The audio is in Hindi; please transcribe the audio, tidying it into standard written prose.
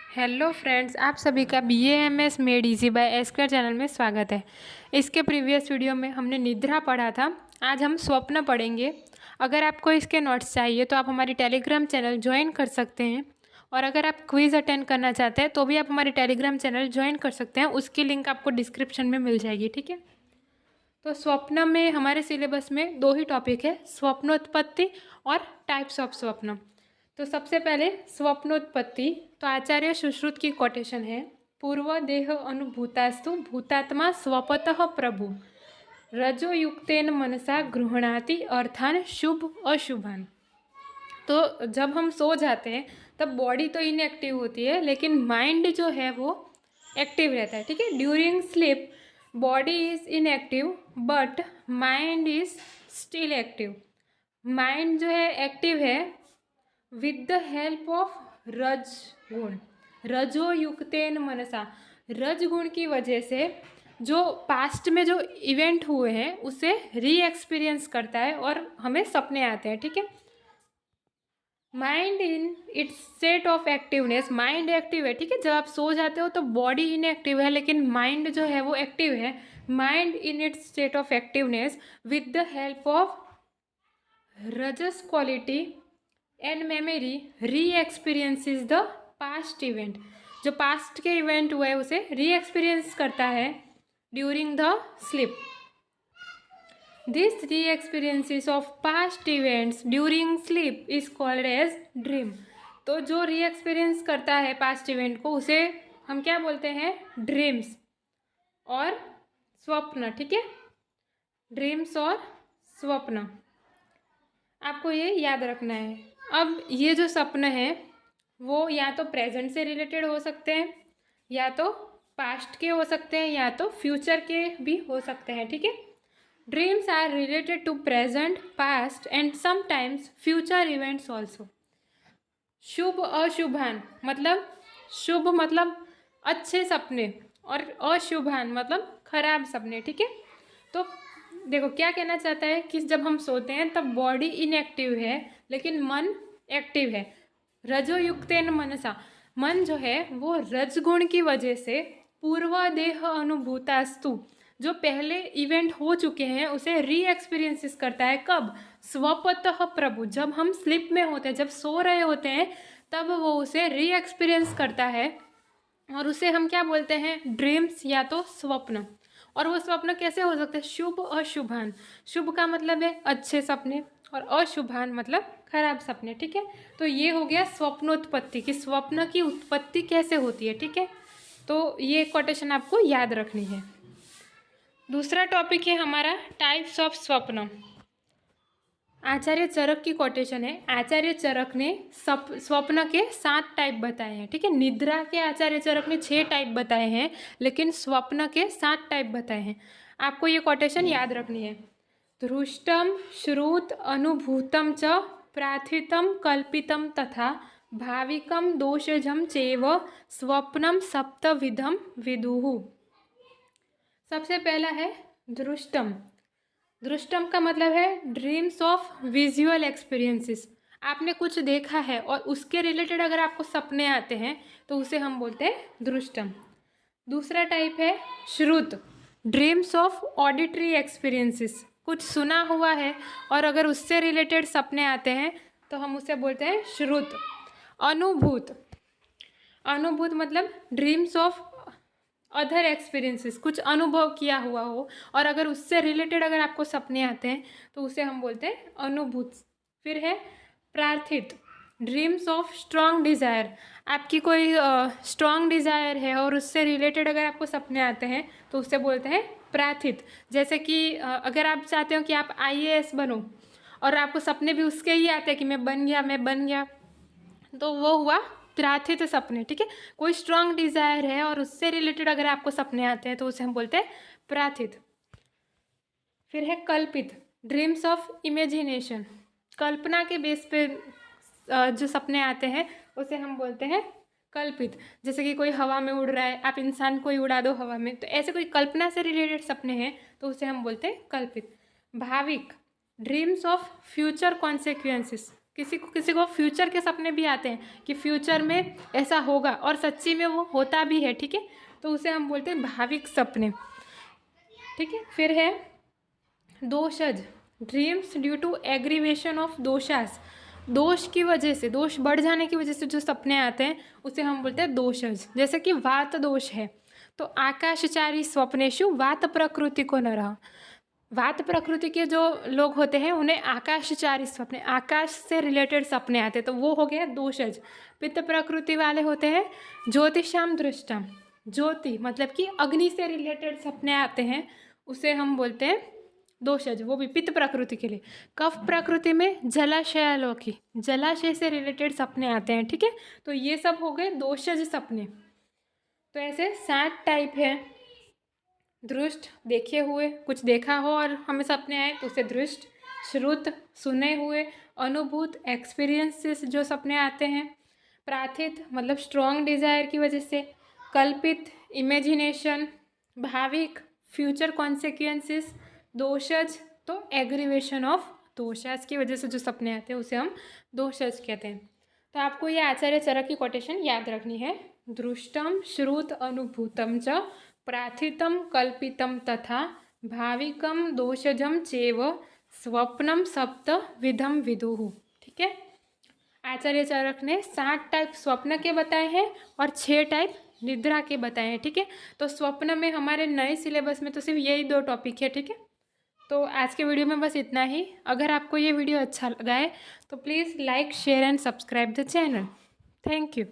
हेलो फ्रेंड्स, आप सभी का BAMS made easy by esquire channel में स्वागत है। इसके प्रीवियस वीडियो में हमने निद्रा पढ़ा था। आज हम स्वप्न पढ़ेंगे। अगर आपको इसके नोट्स चाहिए तो आप हमारी टेलीग्राम चैनल ज्वाइन कर सकते हैं, और अगर आप क्विज़ अटेंड करना चाहते हैं तो भी आप हमारी टेलीग्राम चैनल ज्वाइन कर सकते हैं। उसकी लिंक आपको डिस्क्रिप्शन में मिल जाएगी, ठीक है। तो स्वप्न में हमारे सिलेबस में दो ही टॉपिक है, स्वप्नोत्पत्ति और टाइप्स ऑफ स्वप्न। तो सबसे पहले स्वप्नोत्पत्ति। तो आचार्य सुश्रुत की कोटेशन है, पूर्व देह अनुभूतास्तु भूतात्मा स्वपतः प्रभु रजोयुक्तेन मनसा गृह्णाति अर्थान शुभ अशुभान। तो जब हम सो जाते हैं तब बॉडी तो इनएक्टिव होती है, लेकिन माइंड जो है वो एक्टिव रहता है, ठीक है। During sleep body is inactive but mind is still active. Mind जो है एक्टिव है विद द हेल्प ऑफ रज गुण, रजो युक्तेन मनसा। रज गुण की वजह से जो पास्ट में जो इवेंट हुए हैं उसे री एक्सपीरियंस करता है और हमें सपने आते हैं, ठीक है। Mind in its state of activeness, mind active है, ठीक है। जब आप सो जाते हो तो बॉडी इनएक्टिव है, लेकिन माइंड जो है वो एक्टिव है। Mind in its state of activeness with the help of रजस quality and memory reexperiences the past event. जो पास्ट के इवेंट हुए उसे री एक्सपीरियंस करता है during the sleep. This reexperiences of past events during sleep is called as dream. तो जो री एक्सपीरियंस करता है पास्ट इवेंट को उसे हम क्या बोलते हैं, ड्रीम्स और स्वप्न, ठीक है। ड्रीम्स और स्वप्न आपको ये याद रखना है। अब ये जो सपने हैं वो या तो प्रेजेंट से रिलेटेड हो सकते हैं, या तो पास्ट के हो सकते हैं, या तो फ्यूचर के भी हो सकते हैं, ठीक है। Dreams are related to present, past and sometimes future events also. शुभ अशुभान मतलब, शुभ मतलब अच्छे सपने और अशुभान मतलब खराब सपने, ठीक है। तो देखो क्या कहना चाहता है कि जब हम सोते हैं तब बॉडी इनएक्टिव है लेकिन मन एक्टिव है। रजोयुक्तेन मनसा, मन जो है वो रजगुण की वजह से पूर्व देह अनुभूतास्तु, जो पहले इवेंट हो चुके हैं उसे री एक्सपीरियंसिस करता है। कब? स्वपतः प्रभु, जब हम स्लीप में होते हैं, जब सो रहे होते हैं तब वो उसे री एक्सपीरियंस करता है, और उसे हम क्या बोलते हैं, ड्रीम्स या तो स्वप्न। और वो स्वप्न कैसे हो सकते हैं, शुभ अशुभान। शुभ का मतलब है अच्छे सपने और अशुभान मतलब खराब सपने, ठीक है। तो ये हो गया स्वप्नोत्पत्ति कि स्वप्न की उत्पत्ति कैसे होती है, ठीक है। तो ये कोटेशन आपको याद रखनी है। दूसरा टॉपिक है हमारा टाइप्स ऑफ स्वप्न। आचार्य चरक की कोटेशन है। आचार्य चरक ने स्वप्न के 7 टाइप बताए हैं, ठीक है। निद्रा के आचार्य चरक ने 6 टाइप बताए हैं, लेकिन स्वप्न के 7 टाइप बताए हैं। आपको ये कोटेशन याद रखनी है। दृष्टम श्रुत अनुभूतम च प्रार्थितम कल्पितम तथा भाविकम दोषजम चैव स्वप्नम सप्तविधम विदुः। सबसे पहला है दृष्टम। दृष्टम का मतलब है ड्रीम्स ऑफ विजुअल एक्सपीरियंसेस। आपने कुछ देखा है और उसके रिलेटेड अगर आपको सपने आते हैं तो उसे हम बोलते हैं दृष्टम। दूसरा टाइप है श्रुत, ड्रीम्स ऑफ ऑडिटरी एक्सपीरियंसेस। कुछ सुना हुआ है और अगर उससे रिलेटेड सपने आते हैं तो हम उसे बोलते हैं श्रुत। अनुभूत, अनुभूत मतलब ड्रीम्स ऑफ अदर एक्सपीरियंसेस, कुछ अनुभव किया हुआ हो और अगर उससे रिलेटेड अगर आपको सपने आते हैं तो उसे हम बोलते हैं अनुभूत। फिर है प्रार्थित, ड्रीम्स ऑफ स्ट्रॉन्ग डिज़ायर। आपकी कोई स्ट्रॉन्ग डिज़ायर है और उससे रिलेटेड अगर आपको सपने आते हैं तो उसे बोलते हैं प्रार्थित। जैसे कि अगर आप चाहते हो कि आप IAS बनो और आपको सपने भी उसके ही आते हैं कि मैं बन गया, तो वो हुआ प्रार्थित सपने, ठीक है। कोई स्ट्रॉन्ग डिज़ायर है और उससे रिलेटेड अगर आपको सपने आते हैं तो उसे हम बोलते हैं प्रार्थित। फिर है कल्पित, ड्रीम्स ऑफ इमेजिनेशन। कल्पना के बेस पे जो सपने आते हैं उसे हम बोलते हैं कल्पित। जैसे कि कोई हवा में उड़ रहा है, आप इंसान को ही उड़ा दो हवा में, तो ऐसे कोई कल्पना से रिलेटेड सपने हैं तो उसे हम बोलते हैं कल्पित। Bhavik, dreams of future consequences. किसी को फ्यूचर के सपने भी आते हैं कि फ्यूचर में ऐसा होगा और सच्ची में वो होता भी है, ठीक है। तो उसे हम बोलते हैं भाविक सपने, ठीक है। फिर है दोषज, dreams due to aggravation of दोषास, दोष की वजह से, दोष बढ़ जाने की वजह से जो सपने आते हैं उसे हम बोलते हैं दोषज। जैसे कि वात दोष है तो आकाशचारी स्वप्नेषु वात प्रकृति को न रहा, वात प्रकृति के जो लोग होते हैं उन्हें आकाशचारी सपने, आकाश से रिलेटेड सपने आते हैं, तो वो हो गया दोषज। पित्त प्रकृति वाले होते हैं ज्योतिषाम दृष्टाम, ज्योति मतलब कि अग्नि से रिलेटेड सपने आते हैं, उसे हम बोलते हैं दोषज, वो भी पित्त प्रकृति के लिए। कफ प्रकृति में जलाशयालोकी, जलाशय से रिलेटेड सपने आते हैं, ठीक है। तो ये सब हो गए दोषज सपने। तो ऐसे 7 टाइप है। दृष्ट, देखे हुए, कुछ देखा हो और हमें सपने आए तो उसे दृष्ट। श्रुत, सुने हुए। अनुभूत, एक्सपीरियंसेस जो सपने आते हैं। प्रार्थित मतलब स्ट्रॉन्ग डिजायर की वजह से। कल्पित, इमेजिनेशन। भाविक, फ्यूचर कॉन्सिक्वेंसेस। दोषज तो एग्रीवेशन ऑफ दोषास की वजह से जो सपने आते हैं उसे हम दोषज कहते हैं। तो आपको ये आचार्य चरक की कोटेशन याद रखनी है। दृष्टम श्रुत अनुभूतम च प्रार्थितम कल्पितम तथा भाविकम दोषजम चेव स्वप्नम सप्त विधम विदुः, ठीक है। आचार्य चरक ने 7 टाइप स्वप्न के बताए हैं और 6 टाइप निद्रा के बताए हैं, ठीक है। तो स्वप्न में हमारे नए सिलेबस में तो सिर्फ यही 2 टॉपिक है, ठीक है। तो आज के वीडियो में बस इतना ही। अगर आपको ये वीडियो अच्छा लगा है तो please like, share and subscribe the channel. Thank you.